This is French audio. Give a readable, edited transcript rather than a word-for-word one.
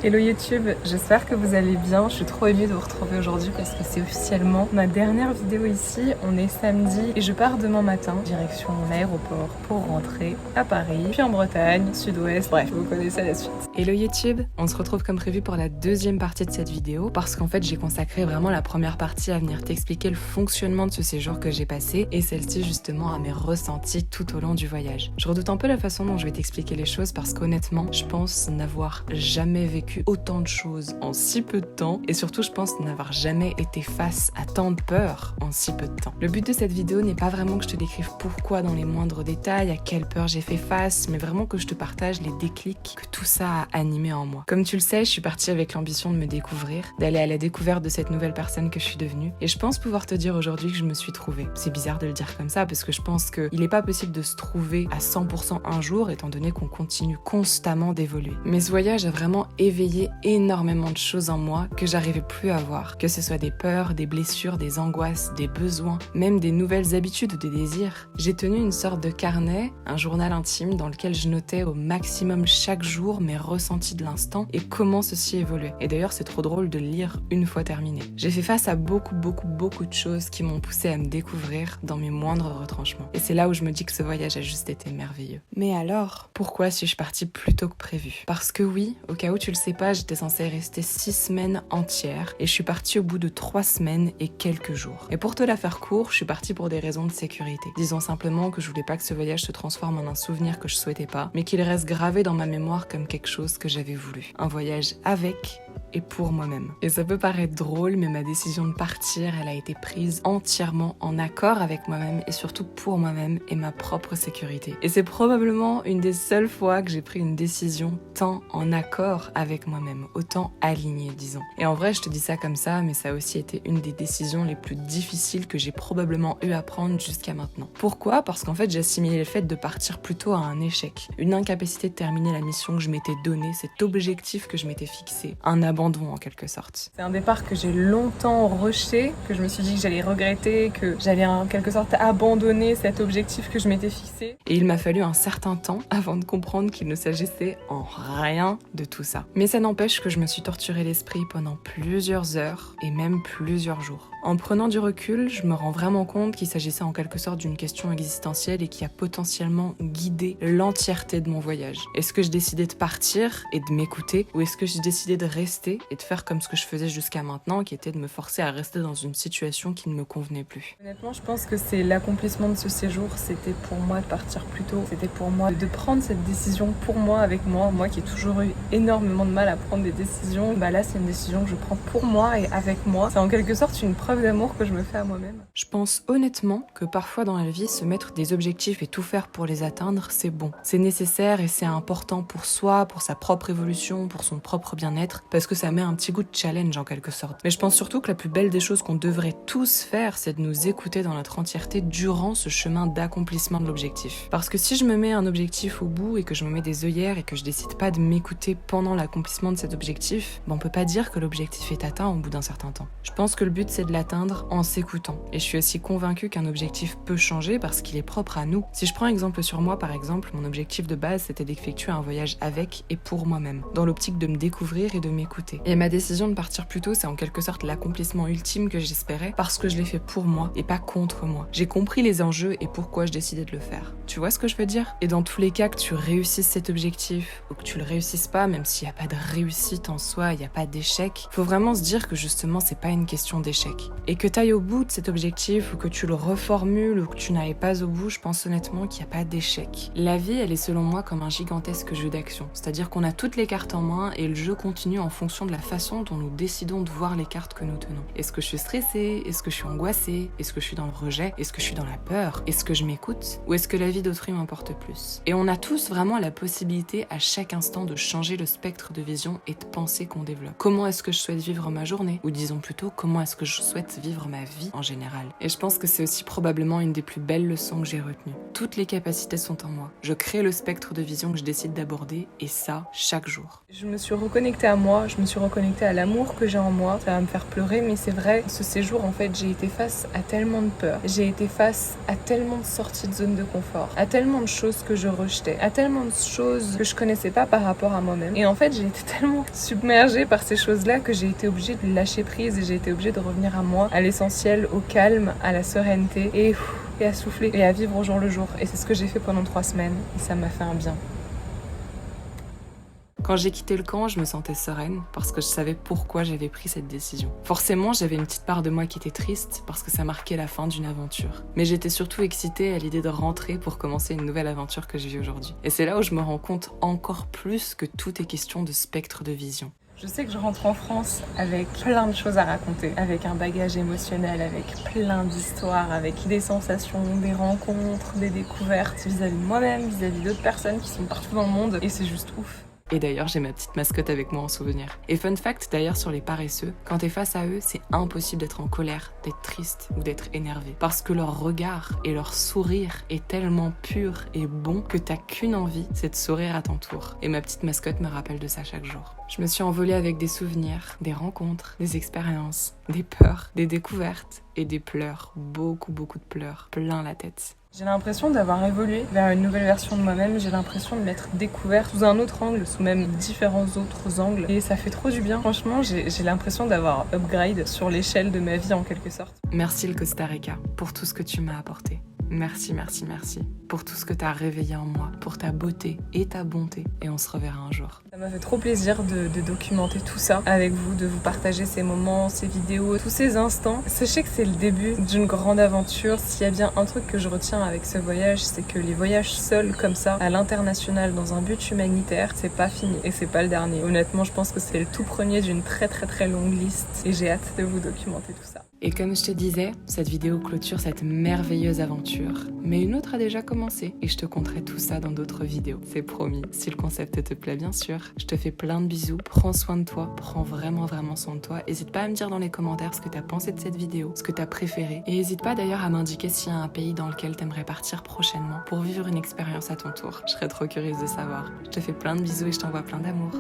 Hello YouTube, j'espère que vous allez bien. Je suis trop émue de vous retrouver aujourd'hui parce que c'est officiellement ma dernière vidéo ici. On est samedi et je pars demain matin direction l'aéroport pour rentrer à Paris, puis en Bretagne, sud-ouest, bref, vous connaissez la suite. Hello YouTube, on se retrouve comme prévu pour la deuxième partie de cette vidéo parce qu'en fait j'ai consacré vraiment la première partie à venir t'expliquer le fonctionnement de ce séjour que j'ai passé et celle-ci justement à mes ressentis tout au long du voyage. Je redoute un peu la façon dont je vais t'expliquer les choses parce qu'honnêtement, je pense n'avoir jamais vécu autant de choses en si peu de temps et surtout je pense n'avoir jamais été face à tant de peur en si peu de temps. Le but de cette vidéo n'est pas vraiment que je te décrive pourquoi dans les moindres détails, à quelle peur j'ai fait face, mais vraiment que je te partage les déclics que tout ça a animé en moi. Comme tu le sais, je suis partie avec l'ambition de me découvrir, d'aller à la découverte de cette nouvelle personne que je suis devenue et je pense pouvoir te dire aujourd'hui que je me suis trouvée. C'est bizarre de le dire comme ça parce que je pense qu'il n'est pas possible de se trouver à 100% un jour étant donné qu'on continue constamment d'évoluer. Mais ce voyage a vraiment éveillé énormément de choses en moi que j'arrivais plus à voir, que ce soit des peurs, des blessures, des angoisses, des besoins, même des nouvelles habitudes ou des désirs. J'ai tenu une sorte de carnet, un journal intime dans lequel je notais au maximum chaque jour mes ressentis de l'instant et comment ceci évoluait. Et d'ailleurs, c'est trop drôle de le lire une fois terminé. J'ai fait face à beaucoup de choses qui m'ont poussé à me découvrir dans mes moindres retranchements. Et c'est là où je me dis que ce voyage a juste été merveilleux. Mais alors, pourquoi suis-je partie plus tôt que prévu? Parce que oui, au cas où tu le sais pas, j'étais censée rester 6 semaines entières et je suis partie au bout de 3 semaines et quelques jours. Et pour te la faire court, je suis partie pour des raisons de sécurité. Disons simplement que je voulais pas que ce voyage se transforme en un souvenir que je souhaitais pas, mais qu'il reste gravé dans ma mémoire comme quelque chose que j'avais voulu. Un voyage avec et pour moi-même. Et ça peut paraître drôle, mais ma décision de partir, elle a été prise entièrement en accord avec moi-même et surtout pour moi-même et ma propre sécurité. Et c'est probablement une des seules fois que j'ai pris une décision tant en accord avec moi-même, autant alignée, disons. Et en vrai, je te dis ça comme ça, mais ça a aussi été une des décisions les plus difficiles que j'ai probablement eu à prendre jusqu'à maintenant. Pourquoi? Parce qu'en fait, j'assimilais le fait de partir plutôt à un échec, une incapacité de terminer la mission que je m'étais donnée, cet objectif que je m'étais fixé, un abandon en quelque sorte. C'est un départ que j'ai longtemps rejeté, que je me suis dit que j'allais regretter, que j'allais en quelque sorte abandonner cet objectif que je m'étais fixé. Et il m'a fallu un certain temps avant de comprendre qu'il ne s'agissait en rien de tout ça. Mais ça n'empêche que je me suis torturé l'esprit pendant plusieurs heures et même plusieurs jours. En prenant du recul, je me rends vraiment compte qu'il s'agissait en quelque sorte d'une question existentielle et qui a potentiellement guidé l'entièreté de mon voyage. Est-ce que je décidais de partir et de m'écouter ou est-ce que je décidais de rester et de faire comme ce que je faisais jusqu'à maintenant, qui était de me forcer à rester dans une situation qui ne me convenait plus? Honnêtement, je pense que c'est l'accomplissement de ce séjour. C'était pour moi de partir plus tôt. C'était pour moi de prendre cette décision pour moi, avec moi qui ai toujours eu énormément de mal à prendre des décisions. Bah là, c'est une décision que je prends pour moi et avec moi. C'est en quelque sorte une preuve d'amour que je me fais à moi-même. Je pense honnêtement que parfois dans la vie, se mettre des objectifs et tout faire pour les atteindre, c'est bon. C'est nécessaire et c'est important pour soi, pour sa propre évolution, pour son propre bien-être, parce que ça met un petit goût de challenge en quelque sorte. Mais je pense surtout que la plus belle des choses qu'on devrait tous faire, c'est de nous écouter dans notre entièreté durant ce chemin d'accomplissement de l'objectif. Parce que si je me mets un objectif au bout et que je me mets des œillères et que je décide pas de m'écouter pendant l'accomplissement de cet objectif, on peut pas dire que l'objectif est atteint au bout d'un certain temps. Je pense que le but c'est de l'atteindre en s'écoutant. Et je suis aussi convaincue qu'un objectif peut changer parce qu'il est propre à nous. Si je prends exemple sur moi par exemple, mon objectif de base c'était d'effectuer un voyage avec et pour moi-même, dans l'optique de me découvrir et de m'écouter. Et ma décision de partir plus tôt, c'est en quelque sorte l'accomplissement ultime que j'espérais parce que je l'ai fait pour moi et pas contre moi. J'ai compris les enjeux et pourquoi je décidais de le faire. Tu vois ce que je veux dire? Et dans tous les cas, que tu réussisses cet objectif ou que tu le réussisses pas, même s'il n'y a pas de réussite en soi, il n'y a pas d'échec, faut vraiment se dire que justement c'est pas une question d'échec. Et que tu ailles au bout de cet objectif ou que tu le reformules ou que tu n'ailles pas au bout, je pense honnêtement qu'il n'y a pas d'échec. La vie, elle est selon moi comme un gigantesque jeu d'action. C'est-à-dire qu'on a toutes les cartes en main et le jeu continue en fonction de la façon dont nous décidons de voir les cartes que nous tenons. Est-ce que je suis stressée? Est-ce que je suis angoissée? Est-ce que je suis dans le rejet? Est-ce que je suis dans la peur? Est-ce que je m'écoute? Ou est-ce que la vie d'autrui m'importe plus? Et on a tous vraiment la possibilité à chaque instant de changer le spectre de vision et de pensée qu'on développe. Comment est-ce que je souhaite vivre ma journée? Ou disons plutôt, comment est-ce que je souhaite vivre ma vie en général? Et je pense que c'est aussi probablement une des plus belles leçons que j'ai retenues. Toutes les capacités sont en moi. Je crée le spectre de vision que je décide d'aborder et ça, chaque jour. Je me suis reconnectée à moi, je me me suis reconnectée à l'amour que j'ai en moi. Ça va me faire pleurer, mais c'est vrai, ce séjour, en fait, j'ai été face à tellement de peurs. J'ai été face à tellement de sorties de zone de confort, à tellement de choses que je rejetais, à tellement de choses que je connaissais pas par rapport à moi-même. Et en fait, j'ai été tellement submergée par ces choses-là que j'ai été obligée de lâcher prise et j'ai été obligée de revenir à moi, à l'essentiel, au calme, à la sérénité et à souffler et à vivre au jour le jour. Et c'est ce que j'ai fait pendant 3 semaines et ça m'a fait un bien. Quand j'ai quitté le camp, je me sentais sereine parce que je savais pourquoi j'avais pris cette décision. Forcément, j'avais une petite part de moi qui était triste parce que ça marquait la fin d'une aventure. Mais j'étais surtout excitée à l'idée de rentrer pour commencer une nouvelle aventure que je vis aujourd'hui. Et c'est là où je me rends compte encore plus que tout est question de spectre de vision. Je sais que je rentre en France avec plein de choses à raconter, avec un bagage émotionnel, avec plein d'histoires, avec des sensations, des rencontres, des découvertes vis-à-vis de moi-même, vis-à-vis d'autres personnes qui sont partout dans le monde. Et c'est juste ouf. Et d'ailleurs, j'ai ma petite mascotte avec moi en souvenir. Et fun fact d'ailleurs sur les paresseux, quand t'es face à eux, c'est impossible d'être en colère, d'être triste ou d'être énervé. Parce que leur regard et leur sourire est tellement pur et bon que t'as qu'une envie, c'est de sourire à ton tour. Et ma petite mascotte me rappelle de ça chaque jour. Je me suis envolée avec des souvenirs, des rencontres, des expériences, des peurs, des découvertes et des pleurs. Beaucoup de pleurs, plein la tête. J'ai l'impression d'avoir évolué vers une nouvelle version de moi-même, j'ai l'impression de m'être découverte sous un autre angle, sous même différents autres angles. Et ça fait trop du bien. Franchement, j'ai l'impression d'avoir upgrade sur l'échelle de ma vie en quelque sorte. Merci le Costa Rica pour tout ce que tu m'as apporté. Merci pour tout ce que t'as réveillé en moi, pour ta beauté et ta bonté. Et on se reverra un jour. Ça m'a fait trop plaisir de documenter tout ça avec vous, de vous partager ces moments, ces vidéos, tous ces instants. Sachez que c'est le début d'une grande aventure. S'il y a bien un truc que je retiens avec ce voyage, c'est que les voyages seuls comme ça, à l'international, dans un but humanitaire, c'est pas fini et c'est pas le dernier. Honnêtement, je pense que c'est le tout premier d'une très longue liste et j'ai hâte de vous documenter tout ça. Et comme je te disais, cette vidéo clôture cette merveilleuse aventure. Mais une autre a déjà commencé et je te conterai tout ça dans d'autres vidéos. C'est promis, si le concept te plaît bien sûr. Je te fais plein de bisous, prends soin de toi, prends vraiment soin de toi. N'hésite pas à me dire dans les commentaires ce que t'as pensé de cette vidéo, ce que t'as préféré. Et n'hésite pas d'ailleurs à m'indiquer s'il y a un pays dans lequel t'aimerais partir prochainement pour vivre une expérience à ton tour. Je serais trop curieuse de savoir. Je te fais plein de bisous et je t'envoie plein d'amour.